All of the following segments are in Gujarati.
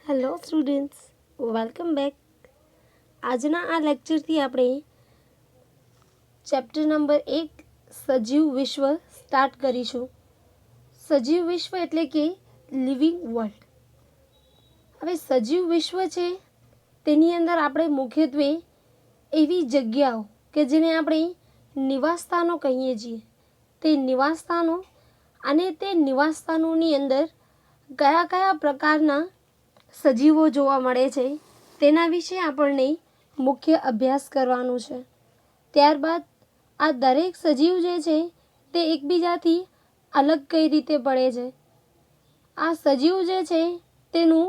Hello students, welcome back. આજના આ લેક્ચરથી આપણે ચેપ્ટર નંબર 1 સજીવ વિશ્વ સ્ટાર્ટ કરીશું. સજીવ વિશ્વ એટલે કે લિવિંગ વર્લ્ડ. હવે સજીવ વિશ્વ છે તેની અંદર આપણે મુખ્યત્વે એવી જગ્યાઓ કે જેને આપણે નિવાસસ્થાનો કહીએ છીએ, તે નિવાસસ્થાનો અને તે નિવાસસ્થાનોની અંદર કયા કયા પ્રકારના સજીવો જોવા મળે છે તેના વિશે આપણને મુખ્ય અભ્યાસ કરવાનું છે. ત્યારબાદ આ દરેક સજીવ જે છે તે એકબીજાથી અલગ કઈ રીતે પડે છે, આ સજીવ જે છે તેનું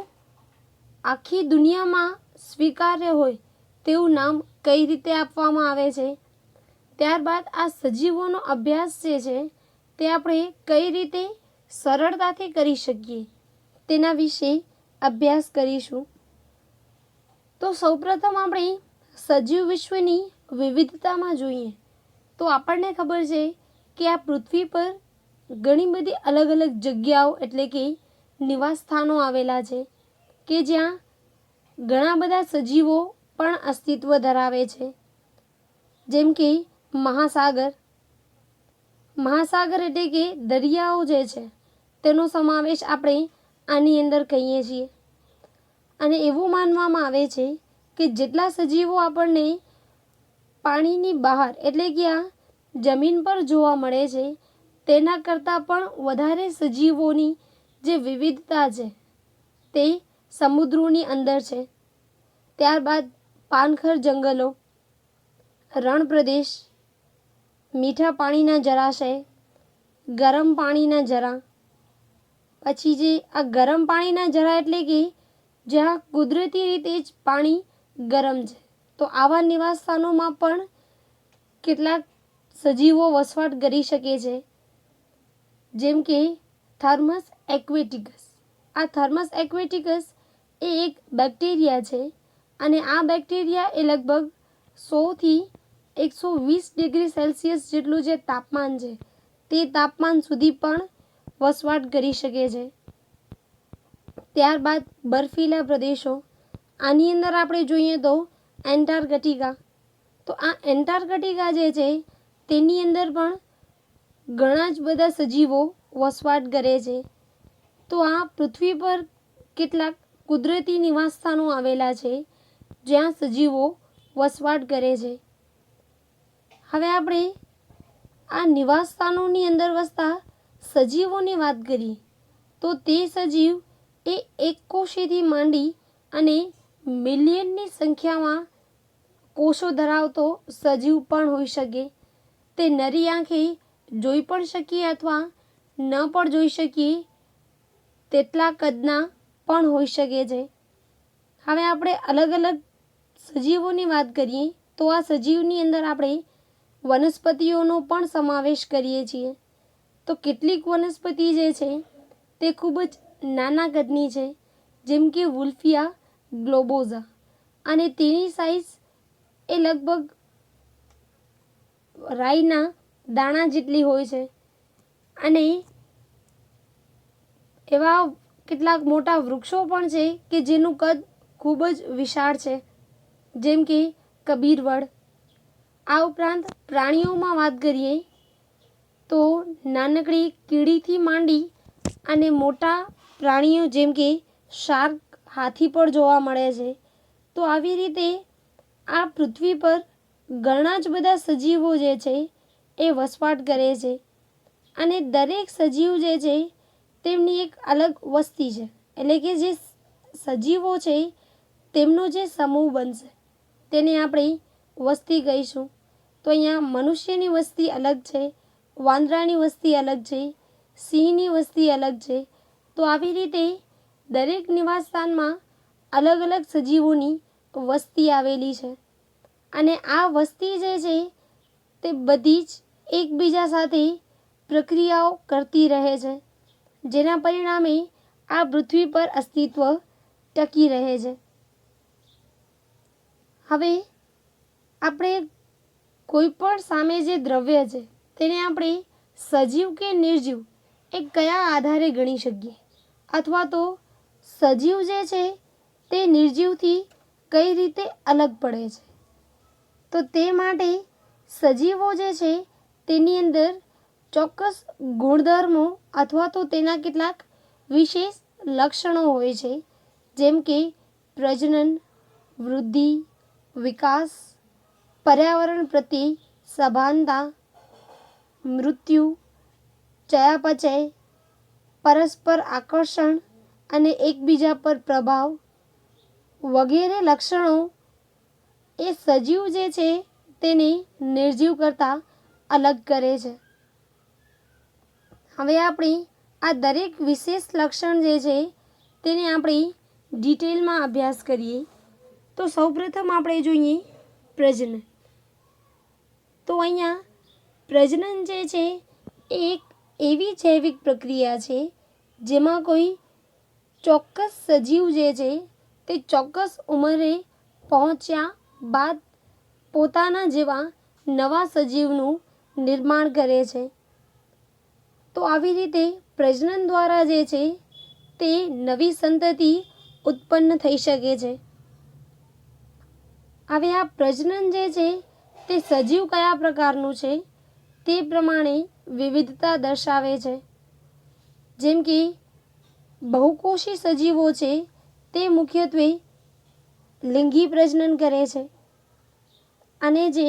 આખી દુનિયામાં સ્વીકાર્ય હોય તેવું નામ કઈ રીતે આપવામાં આવે છે, ત્યારબાદ આ સજીવોનો અભ્યાસ જે છે તે આપણે કઈ રીતે સરળતાથી કરી શકીએ તેના વિશે અભ્યાસ કરીશું. તો સૌપ્રથમ આપણે સજીવ વિશ્વની વિવિધતામાં જોઈએ તો આપણને ખબર છે કે આ પૃથ્વી પર ઘણી બધી અલગ અલગ જગ્યાઓ એટલે કે નિવાસસ્થાનો આવેલા છે કે જ્યાં ઘણા બધા સજીવો પણ અસ્તિત્વ ધરાવે છે. જેમ કે મહાસાગર એટલે કે દરિયાઓ જે છે તેનો સમાવેશ આપણે આની અંદર કહીએ છીએ. અને એવું માનવામાં આવે છે કે જેટલા સજીવો આપણને પાણીની બહાર એટલે કે આ જમીન પર જોવા મળે છે તેના કરતાં પણ વધારે સજીવોની જે વિવિધતા છે તે સમુદ્રોની અંદર છે. ત્યારબાદ પાનખર જંગલો, રણ પ્રદેશ, મીઠા પાણીના જળાશય, ગરમ પાણીના ઝરા. પછી જે આ ગરમ પાણીના ઝરા એટલે કે જ્યાં કુદરતી રીતે જ પાણી ગરમ છે, તો આવા નિવાસસ્થાનોમાં પણ કેટલાક સજીવો વસવાટ કરી શકે છે. જેમ કે થર્મસ એક્વેટિકસ. આ થર્મસ એક્વેટિકસ એ એક બેક્ટેરિયા છે અને આ બેક્ટેરિયા એ લગભગ 100 થી 120 ડિગ્રી સેલ્સિયસ જેટલું જે તાપમાન છે તે તાપમાન સુધી પણ વસવાટ કરી શકે છે. ત્યારબાદ બર્ફીલા પ્રદેશો, આની અંદર આપણે જોઈએ તો એન્ટાર્કટિકા. તો આ એન્ટાર્કટિકા જે છે તેની અંદર પણ ઘણા જ બધા સજીવો વસવાટ કરે છે. તો આ પૃથ્વી પર કેટલાક કુદરતી નિવાસસ્થાનો આવેલા છે જ્યાં સજીવો વસવાટ કરે છે. હવે આપણે આ નિવાસસ્થાનોની અંદર વસતા સજીવોની વાત કરીએ તો તે સજીવ એ એક કોષેથી માંડી અને મિલિયનની સંખ્યામાં કોષો ધરાવતો સજીવ પણ હોઈ શકે. તે નરી આંખે જોઈ પણ શકીએ અથવા ન પણ જોઈ શકીએ તેટલા કદના પણ હોઈ શકે છે. હવે આપણે અલગ અલગ સજીવોની વાત કરીએ તો આ સજીવની અંદર આપણે વનસ્પતિઓનો પણ સમાવેશ કરીએ છીએ. તો કેટલીક વનસ્પતિ જે છે તે ખૂબ જ નાના કદની છે, જેમ કે વુલ્ફિયા ગ્લોબોઝા, અને તેની સાઇઝ એ લગભગ રાઈના દાણા જેટલી હોય છે. અને એવા કેટલાક મોટા વૃક્ષો પણ છે કે જેનું કદ ખૂબ જ વિશાળ છે, જેમ કે કબીરવડ. આ ઉપરાંત પ્રાણીઓમાં વાત કરીએ તો નાનકડી કીડીથી માંડી અને મોટા પ્રાણીઓ જેમ કે શાર્ક, હાથી પણ જોવા મળે છે. તો આવી રીતે આ પૃથ્વી પર ઘણા જ બધા સજીવો જે છે એ વસવાટ કરે છે અને દરેક સજીવ જે છે તેમની એક અલગ વસ્તી છે, એટલે કે જે સજીવો છે તેમનો જે સમૂહ બનશે તેને આપણે વસ્તી કહીશું. તો અહીંયા મનુષ્યની વસ્તી અલગ છે, વાંદરાની વસ્તી અલગ છે, સિંહની વસ્તી અલગ છે. તો આવી રીતે દરેક નિવાસસ્થાનમાં અલગ અલગ સજીવોની વસ્તી આવેલી છે અને આ વસ્તી જે છે તે બધી જ એકબીજા સાથે પ્રક્રિયાઓ કરતી રહે છે, જેના પરિણામે આ પૃથ્વી પર અસ્તિત્વ ટકી રહે છે. હવે આપણે કોઈ પણ સામે જે દ્રવ્ય છે તેને આપણે સજીવ કે નિર્જીવ એ કયા આધારે ગણી શકીએ, અથવા તો સજીવ જે છે તે નિર્જીવથી કઈ રીતે અલગ પડે છે? તો તે માટે સજીવો જે છે તેની અંદર ચોક્કસ ગુણધર્મો અથવા તો તેના કેટલાક વિશેષ લક્ષણો હોય છે, જેમ કે પ્રજનન, વૃદ્ધિ, વિકાસ, પર્યાવરણ પ્રત્યે સભાનતા, મૃત્યુ, ચયાપચય, પરસ્પર આકર્ષણ અને એકબીજા પર પ્રભાવ વગેરે લક્ષણો એ સજીવ જે છે તેને નિર્જીવ કરતાં અલગ કરે છે. હવે આપણે આ દરેક વિશેષ લક્ષણ જે છે તેને આપણે ડિટેલમાં અભ્યાસ કરીએ. તો સૌપ્રથમ આપણે જોઈએ પ્રજનન. તો અહીંયા પ્રજનન જે છે એ એક એવી જૈવિક પ્રક્રિયા છે જેમાં કોઈ ચોક્કસ સજીવ જે છે તે ચોક્કસ ઉંમરે પહોંચ્યા બાદ પોતાના જેવા નવા સજીવનું નિર્માણ કરે છે. તો આવી રીતે પ્રજનન દ્વારા જે છે તે નવી સંતતિ ઉત્પન્ન થઈ શકે છે. હવે આ પ્રજનન જે છે તે સજીવ કયા પ્રકારનું છે તે પ્રમાણે વિવિધતા દર્શાવે છે. જેમ કે બહુકોષી સજીવો છે તે મુખ્યત્વે લિંગી પ્રજનન કરે છે, અને જે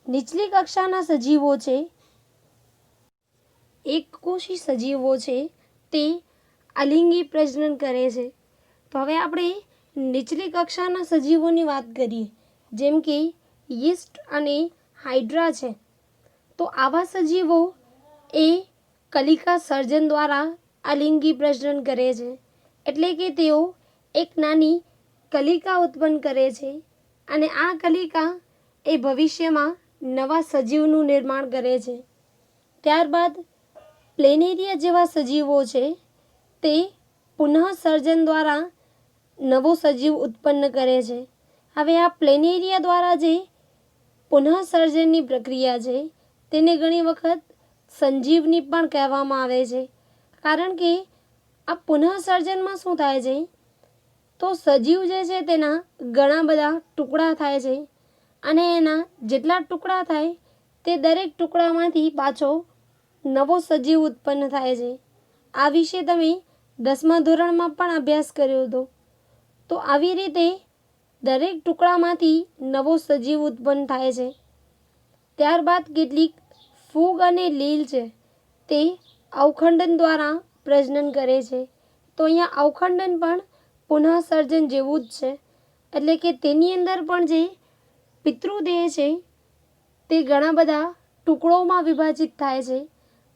નીચલી કક્ષાના સજીવો છે, એકકોષી સજીવો છે, તે અલિંગી પ્રજનન કરે છે. તો હવે આપણે નીચલી કક્ષાના સજીવોની વાત કરીએ, જેમ કે યીસ્ટ અને હાઇડ્રા છે. તો આવા સજીવો એ કલિકા સર્જન દ્વારા અલિંગી પ્રજનન કરે છે, એટલે કે તેઓ એક નાની કલિકા ઉત્પન્ન કરે છે અને આ કલિકા એ ભવિષ્યમાં નવા સજીવનું નિર્માણ કરે છે. ત્યારબાદ પ્લેનેરિયા જેવા સજીવો છે તે પુનઃસર્જન દ્વારા નવો સજીવ ઉત્પન્ન કરે છે. હવે આ પ્લેનેરિયા દ્વારા જે પુનઃસર્જનની પ્રક્રિયા છે તેને ઘણી વખત સંજીવની પણ કહેવામાં આવે છે, કારણ કે આ પુનઃસર્જનમાં શું થાય છે, તો સજીવ જે છે તેના ઘણા બધા ટુકડા થાય છે અને એના જેટલા ટુકડા થાય તે દરેક ટુકડામાંથી પાછો નવો સજીવ ઉત્પન્ન થાય છે. આ વિશે તમે 10મા ધોરણમાં પણ અભ્યાસ કર્યો હતો. તો આવી રીતે દરેક ટુકડામાંથી નવો સજીવ ઉત્પન્ન થાય છે. ત્યારબાદ કેટલીક ફૂગ અને લીલ છે તે અવખંડન દ્વારા પ્રજનન કરે છે. તો અહીંયા અવખંડન પણ પુનઃસર્જન જેવું જ છે, એટલે કે તેની અંદર પણ જે પિતૃદેહ છે તે ઘણા બધા ટુકડોમાં વિભાજિત થાય છે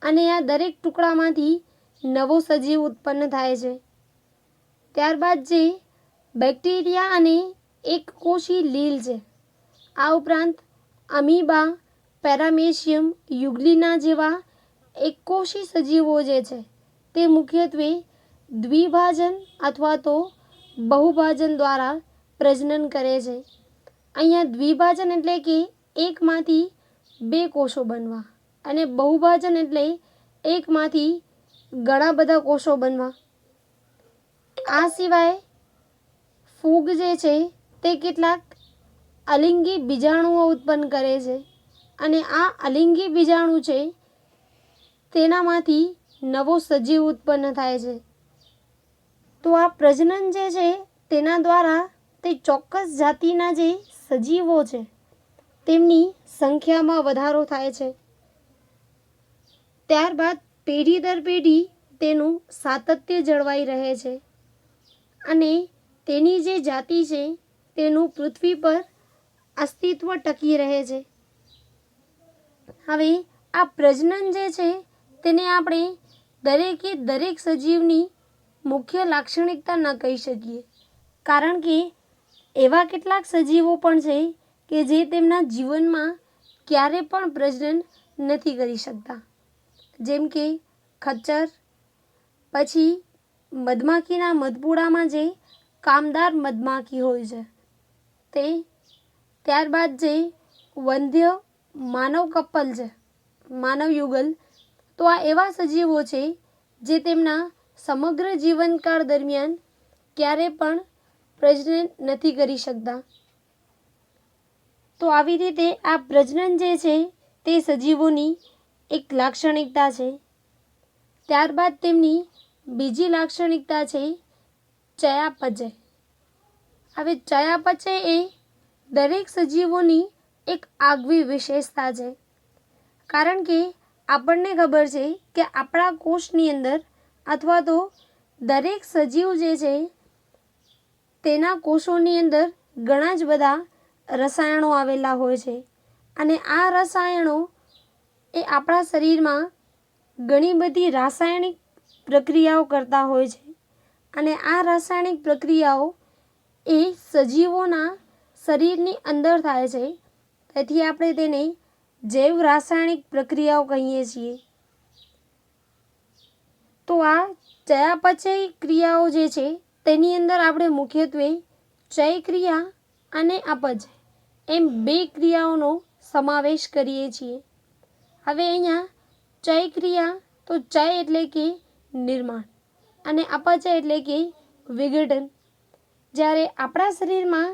અને આ દરેક ટુકડામાંથી નવો સજીવ ઉત્પન્ન થાય છે. ત્યારબાદ જે બેક્ટેરિયા અને એકકોષી લીલ છે, આ ઉપરાંત અમીબા, પેરામેશિયમ, યુગ્લિના જેવા એકકોષી સજીવો જે છે તે મુખ્યત્વે દ્વિભાજન અથવા તો બહુભાજન દ્વારા પ્રજનન કરે છે. અહીંયા દ્વિભાજન એટલે કે એકમાંથી બે કોષો બનવા અને બહુભાજન એટલે એકમાંથી ઘણા બધા કોષો બનવા. આ સિવાય ફૂગ જે છે તે કેટલાક અલિંગી બીજાણુઓ ઉત્પન્ન કરે છે અને આ અલિંગી બીજાણુ છે તેનામાંથી નવો સજીવ ઉત્પન્ન થાય છે. તો આ પ્રજનન જે છે તેના દ્વારા તે ચોક્કસ જાતિના જે સજીવો છે તેમની સંખ્યામાં વધારો થાય છે. ત્યારબાદ પેઢી દર પેઢી તેનું સાતત્ય જળવાઈ રહે છે અને તેની જે જાતિ છે તેનું પૃથ્વી પર અસ્તિત્વ ટકી રહે છે. હવે આ પ્રજનન જે છે તેને આપણે દરેકે દરેક સજીવની મુખ્ય લાક્ષણિકતા ન કહી શકીએ, કારણ કે એવા કેટલાક સજીવો પણ છે કે જે તેમના જીવનમાં ક્યારે પણ પ્રજનન નથી કરી શકતા, જેમ કે ખચ્ચર, પછી મધમાખીના મધપૂડામાં જે કામદાર મધમાખી હોય છે તે, ત્યારબાદ જે વંધ્ય માનવ કપલ છે, માનવ યુગલ. તો આ એવા સજીવો છે જે તેમના સમગ્ર જીવનકાળ દરમિયાન ક્યારે પણ પ્રજનન નથી કરી શકતા. તો આવી રીતે આ પ્રજનન જે છે તે સજીવોની એક લાક્ષણિકતા છે. ત્યારબાદ તેમની બીજી લાક્ષણિકતા છે ચયાપચય. હવે ચયાપચય એ દરેક સજીવોની એક આગવી વિશેષતા છે, કારણ કે આપણને ખબર છે કે આપણા કોષની અંદર અથવા તો દરેક સજીવ જે છે તેના કોષોની અંદર ઘણા જ બધા રસાયણો આવેલા હોય છે, અને આ રસાયણો એ આપણા શરીરમાં ઘણી બધી રાસાયણિક પ્રક્રિયાઓ કરતા હોય છે, અને આ રાસાયણિક પ્રક્રિયાઓ એ સજીવોના શરીરની અંદર થાય છે. તેથી આપણે તેને જૈવ રાસાયણિક પ્રક્રિયાઓ કહીએ છીએ. તો આ ચયાપચય ક્રિયાઓ જે છે તેની અંદર આપણે મુખ્યત્વે ચય ક્રિયા અને અપચય એમ બે ક્રિયાઓનો સમાવેશ કરીએ છીએ. હવે અહીંયા ચય ક્રિયા, તો ચય એટલે કે નિર્માણ અને અપચય એટલે કે વિઘટન. જ્યારે આપણા શરીરમાં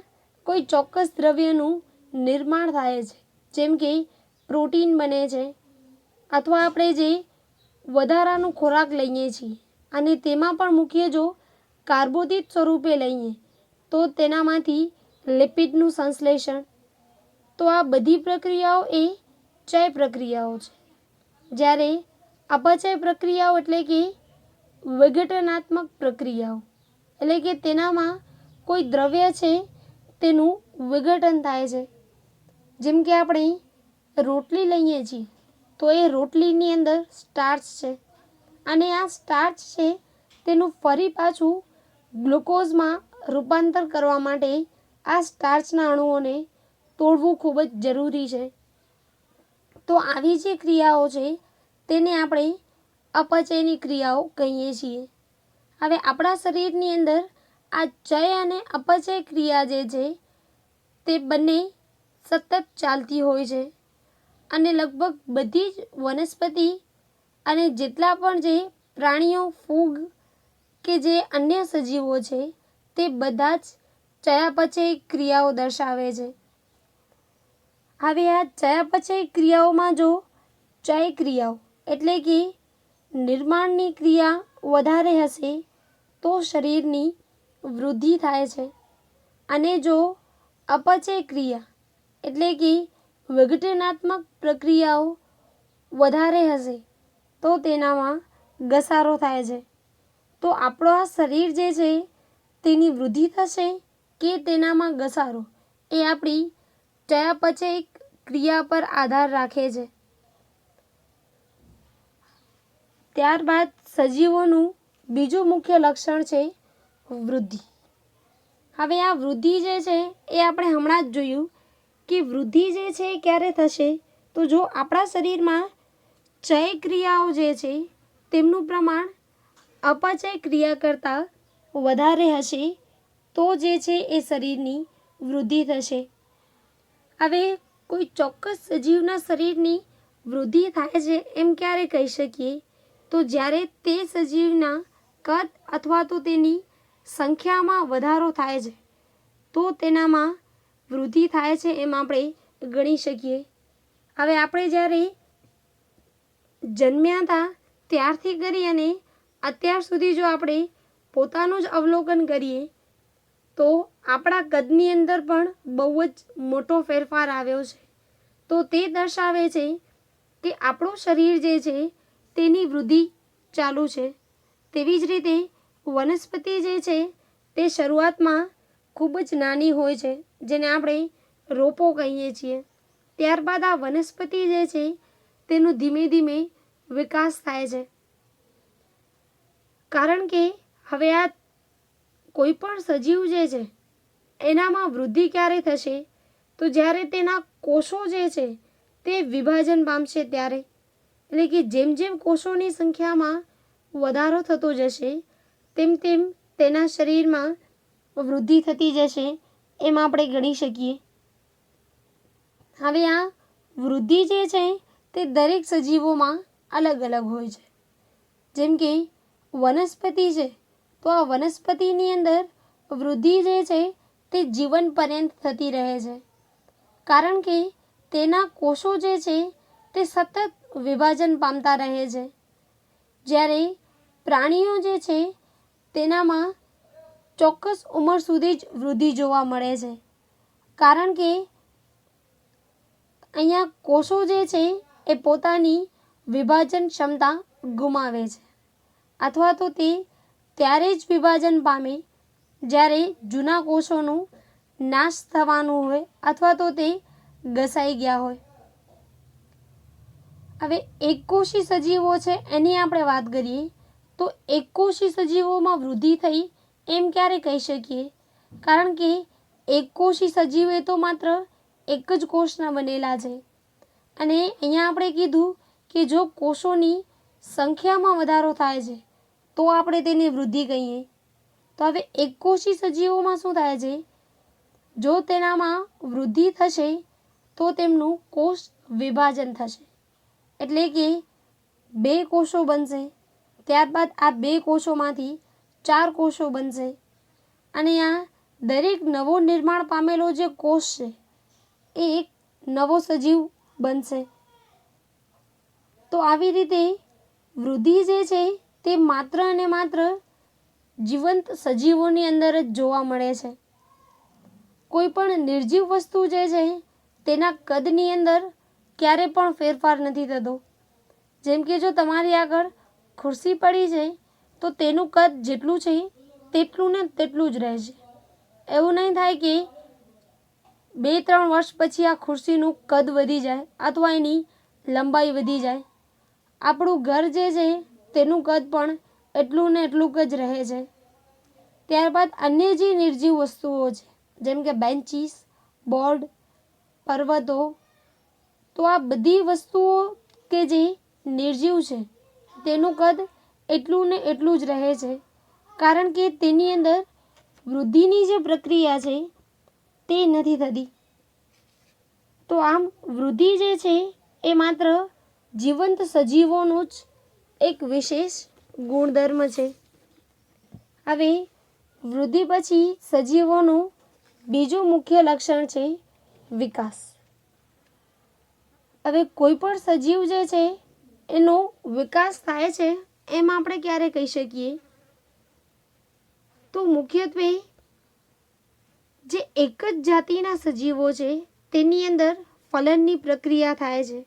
કોઈ ચોક્કસ દ્રવ્યનું નિર્માણ થાય છે, જેમ કે પ્રોટીન બને છે, અથવા આપણે જે વધારાનો ખોરાક લઈએ છીએ અને તેમાં પણ મુખ્ય જો કાર્બોદિત સ્વરૂપે લઈએ તો તેનામાંથી લિપિડનું સંશ્લેષણ. તો આ બધી પ્રક્રિયાઓ એ ચય પ્રક્રિયાઓ છે. જ્યારે અપચય પ્રક્રિયાઓ એટલે કે વિઘટનાત્મક પ્રક્રિયાઓ, એટલે કે તેનામાં કોઈ દ્રવ્ય છે તેનું વિઘટન થાય છે. જેમ કે આપણે રોટલી લઈએ છીએ તો એ રોટલીની અંદર સ્ટાર્ચ છે, અને આ સ્ટાર્ચ છે તેનું ફરી પાછું ગ્લુકોઝમાં રૂપાંતર કરવા માટે આ સ્ટાર્ચના અણુઓને તોડવું ખૂબ જ જરૂરી છે. તો આવી જે ક્રિયાઓ છે તેને આપણે અપચયની ક્રિયાઓ કહીએ છીએ. હવે આપણા શરીરની અંદર આ ચય અને અપચય ક્રિયા જે છે તે બંને સતત ચાલતી હોય છે, અને લગભગ બધી જ વનસ્પતિ અને જેટલા પણ જે પ્રાણીઓ, ફૂગ કે જે અન્ય સજીવો છે તે બધા જ ચયાપચય ક્રિયાઓ દર્શાવે છે. હવે આ ચયાપચય ક્રિયાઓમાં જો ચય ક્રિયાઓ એટલે કે નિર્માણની ક્રિયા વધારે હશે તો શરીરની વૃદ્ધિ થાય છે, અને જો અપચય ક્રિયા એટલે કે વિઘટનાત્મક પ્રક્રિયાઓ વધારે હશે તો તેનામાં ઘસારો થાય છે. તો આપણો આ શરીર જે છે તેની વૃદ્ધિ થશે કે તેનામાં ઘસારો એ આપણી ચયાપચય ક્રિયા પર આધાર રાખે છે. ત્યારબાદ સજીવોનું બીજું મુખ્ય લક્ષણ છે વૃદ્ધિ. હવે આ વૃદ્ધિ જે છે એ આપણે હમણાં જ જોયું કે વૃદ્ધિ જે છે ક્યારે થશે, તો જો આપણા શરીરમાં ચય ક્રિયાઓ જે છે તેમનું પ્રમાણ અપચય ક્રિયા કરતાં વધારે હશે તો જે છે એ શરીરની વૃદ્ધિ થશે. હવે કોઈ ચોક્કસ સજીવના શરીરની વૃદ્ધિ થાય છે એમ ક્યારે કહી શકીએ, તો જ્યારે તે સજીવના કદ અથવા તો તેની સંખ્યામાં વધારો થાય છે તો તેનામાં વૃદ્ધિ થાય છે એમ આપણે ગણી શકીએ. હવે આપણે જ્યારે જન્મ્યા હતા ત્યારથી કરી અને અત્યાર સુધી જો આપણે પોતાનું જ અવલોકન કરીએ તો આપણા કદની અંદર પણ બહુ જ મોટો ફેરફાર આવ્યો છે. તો તે દર્શાવે છે કે આપણું શરીર જે છે તેની વૃદ્ધિ ચાલુ છે. તેવી જ રીતે વનસ્પતિ જે છે તે શરૂઆતમાં ખૂબ જ નાની હોય છે, જેને આપણે રોપો કહીએ છીએ. ત્યારબાદ આ વનસ્પતિ જે છે તેનું ધીમે ધીમે વિકાસ થાય છે, કારણ કે હવે આ કોઈ પણ સજીવ જે છે એનામાં વૃદ્ધિ ક્યારે થશે, તો જ્યારે તેના કોષો જે છે તે વિભાજન પામશે ત્યારે. એટલે કે જેમ જેમ કોષોની સંખ્યામાં વધારો થતો જશે તેમ તેમ તેના શરીરમાં વૃદ્ધિ થતી જશે એમ આપણે ગણી શકીએ. હવે આ વૃદ્ધિ જે છે તે દરેક સજીવોમાં અલગ અલગ હોય છે. જેમ કે વનસ્પતિ છે તો આ વનસ્પતિની અંદર વૃદ્ધિ જે છે તે જીવન પર્યંત થતી રહે છે, કારણ કે તેના કોષો જે છે તે સતત વિભાજન પામતા રહે છે. જ્યારે પ્રાણીઓ જે છે તેનામાં ચોક્કસ ઉંમર સુધી જ વૃદ્ધિ જોવા મળે છે, કારણ કે અહીંયા કોષો જે છે એ પોતાની વિભાજન ક્ષમતા ગુમાવે છે, અથવા તો તે ત્યારે જ વિભાજન પામે જ્યારે જૂના કોષોનું નાશ થવાનું હોય અથવા તો તે ઘસાઈ ગયા હોય. હવે એકકોષી સજીવો છે એની આપણે વાત કરીએ તો એકકોષી સજીવોમાં વૃદ્ધિ થઈ એમ ક્યારે કહી શકીએ? કારણ કે એકકોષી સજીવ એ તો માત્ર એક જ કોષના બનેલા છે, અને અહીંયા આપણે કીધું કે જો કોષોની સંખ્યામાં વધારો થાય છે તો આપણે તેને વૃદ્ધિ કહીએ. તો હવે એકકોષી સજીવોમાં શું થાય છે? જો તેનામાં વૃદ્ધિ થશે તો તેમનું કોષ વિભાજન થશે, એટલે કે 2 કોષો બનશે. ત્યારબાદ આ 2 કોષોમાંથી 4 કોષો બનશે, અને આ દરેક નવો નિર્માણ પામેલો જે કોષ છે એ એક નવો સજીવ બનશે. તો આવી રીતે વૃદ્ધિ જે છે તે માત્ર અને માત્ર જીવંત સજીવોની અંદર જ જોવા મળે છે. કોઈ પણ નિર્જીવ વસ્તુ જે છે તેના કદની અંદર ક્યારે પણ ફેરફાર નથી થતો. જેમ કે જો તમારી આગળ ખુરશી પડી છે તો તેનું કદ જેટલું છે તેટલું ને તેટલું જ રહે છે. એવું નહીં થાય કે 2-3 વર્ષ પછી આ ખુરશીનું કદ વધી જાય અથવા એની લંબાઈ વધી જાય. આપણું ઘર જે છે તેનું કદ પણ એટલું ને એટલું જ રહે છે. ત્યારબાદ અન્ય જે નિર્જીવ વસ્તુઓ છે જેમ કે બેન્ચીસ, બોર્ડ, પર્વતો, તો આ બધી વસ્તુઓ કે જે નિર્જીવ છે તેનું કદ એટલું ને એટલું જ રહે છે, કારણ કે તેની અંદર વૃદ્ધિની જે પ્રક્રિયા છે તે નથી થતી. તો આમ વૃદ્ધિ જે છે એ માત્ર જીવંત સજીવોનો જ એક વિશેષ ગુણધર્મ છે. હવે વૃદ્ધિ પછી સજીવોનું બીજું મુખ્ય લક્ષણ છે વિકાસ. હવે કોઈ પણ સજીવ જે છે એનો વિકાસ થાય છે એમ આપણે ક્યારે કહી શકીએ? તો મુખ્યત્વે જે એક જ જાતિના સજીવો છે તેની અંદર ફલનની પ્રક્રિયા થાય છે,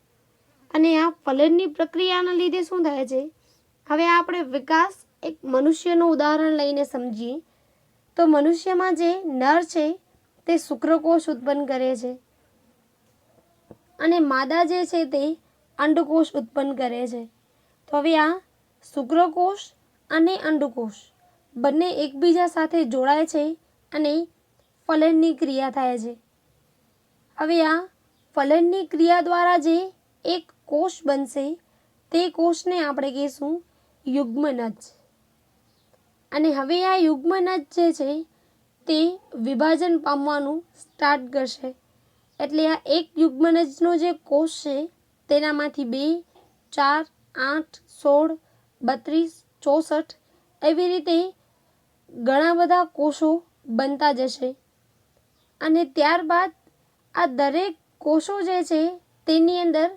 અને આ ફલનની પ્રક્રિયાના લીધે શું થાય છે? હવે આપણે વિકાસ એક મનુષ્યનું ઉદાહરણ લઈને સમજીએ તો મનુષ્યમાં જે નર છે તે શુક્રકોષ ઉત્પન્ન કરે છે, અને માદા જે છે તે અંડકોષ ઉત્પન્ન કરે છે. તો હવે આ શુક્રકોષ અને અંડકોષ બંને એકબીજા સાથે જોડાય છે અને ફલનની ક્રિયા થાય છે. હવે આ ફલનની ક્રિયા દ્વારા જે એક કોષ બનશે તે કોષને આપણે કહીશું યુગ્મનજ. અને હવે આ યુગ્મનજ જે છે તે વિભાજન પામવાનું સ્ટાર્ટ કરશે. એટલે આ એક યુગ્મનજનો જે કોષ છે તેનામાંથી 2, 4, 8, 16, 32, 64 એવી રીતે ઘણા બધા કોષો બનતા જશે. અને ત્યારબાદ આ દરેક કોષો જે છે તેની અંદર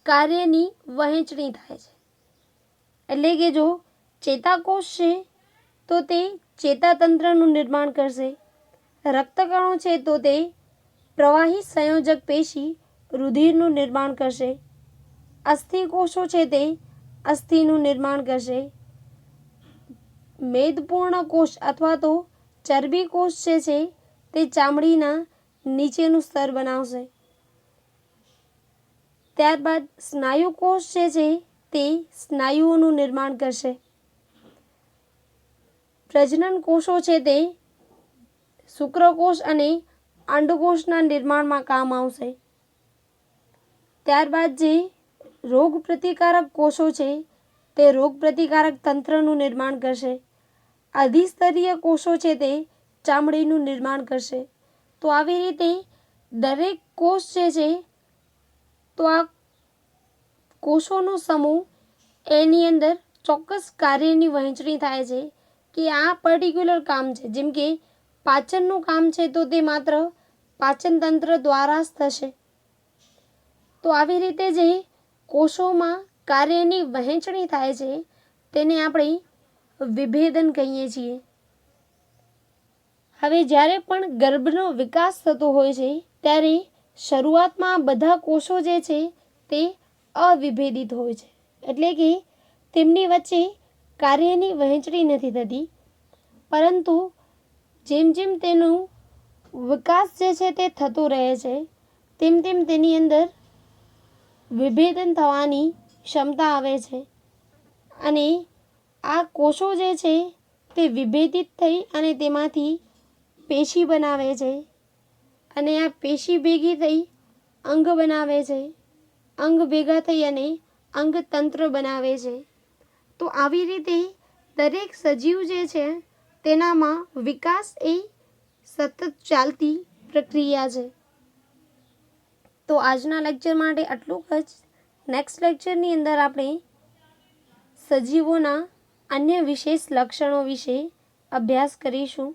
કાર્યની વહેંચણી થાય છે. એટલે કે જો ચેતાકોષ છે તો તે ચેતાતંત્રનું નિર્માણ કરશે. રક્તકણો છે તો તે પ્રવાહી સંયોજક પેશી રુધિરનું નિર્માણ કરશે. અસ્થિકોષો છે તે અસ્થિનું નિર્માણ કરશે. મેદપૂર્ણ કોષ અથવા તો ચરબી કોષ જે છે તે ચામડીના નીચેનું સ્તર બનાવશે. ત્યારબાદ સ્નાયુ કોષ જે છે તે સ્નાયુઓનું નિર્માણ કરશે. પ્રજનન કોષો છે તે શુક્રકોષ અને અંડકોષના નિર્માણમાં કામ આવશે. ત્યારબાદ જે રોગ પ્રતિકારક કોષો છે તે રોગ પ્રતિકારક તંત્રનું નિર્માણ કરશે. અધિસ્તરીય કોષો છે તે ચામડીનું નિર્માણ કરશે. તો આવી રીતે દરેક કોષ જે છે તો આ કોષોનો સમૂહ એની અંદર ચોક્કસ કાર્યની વહેંચણી થાય છે કે આ પર્ટિક્યુલર કામ છે. જેમ કે પાચનનું કામ છે તો તે માત્ર પાચન તંત્ર દ્વારા જ થશે. તો આવી રીતે જે કોષોમાં કાર્યની વહેંચણી થાય છે તેને આપણે વિભેદન કહીએ છીએ. હવે જ્યારે પણ ગર્ભનો વિકાસ થતો હોય છે ત્યારે શરૂઆતમાં બધા કોષો જે છે તે અવિભેદિત હોય છે, એટલે કે તેમની વચ્ચે કાર્યની વહેંચણી નથી થતી. પરંતુ જેમ જેમ તેનો વિકાસ જે છે તે થતો રહે છે તેમ તેમ તેની અંદર વિભેદન થવાની ક્ષમતા આવે છે અને આ કોષો જે છે તે વિભેદિત થઈ અને તેમાંથી પેશી બનાવે છે અને આ પેશી ભેગી થઈ અંગ બનાવે છે, અંગ ભેગા થઈ અને અંગતંત્ર બનાવે છે. તો આવી રીતે દરેક સજીવ જે છે તેનામાં વિકાસ એ સતત ચાલતી પ્રક્રિયા છે. તો આજના લેક્ચર માટે આટલું જ. નેક્સ્ટ લેક્ચરની અંદર આપણે સજીવોના અન્ય વિશેષ લક્ષણો વિશે અભ્યાસ કરીશું.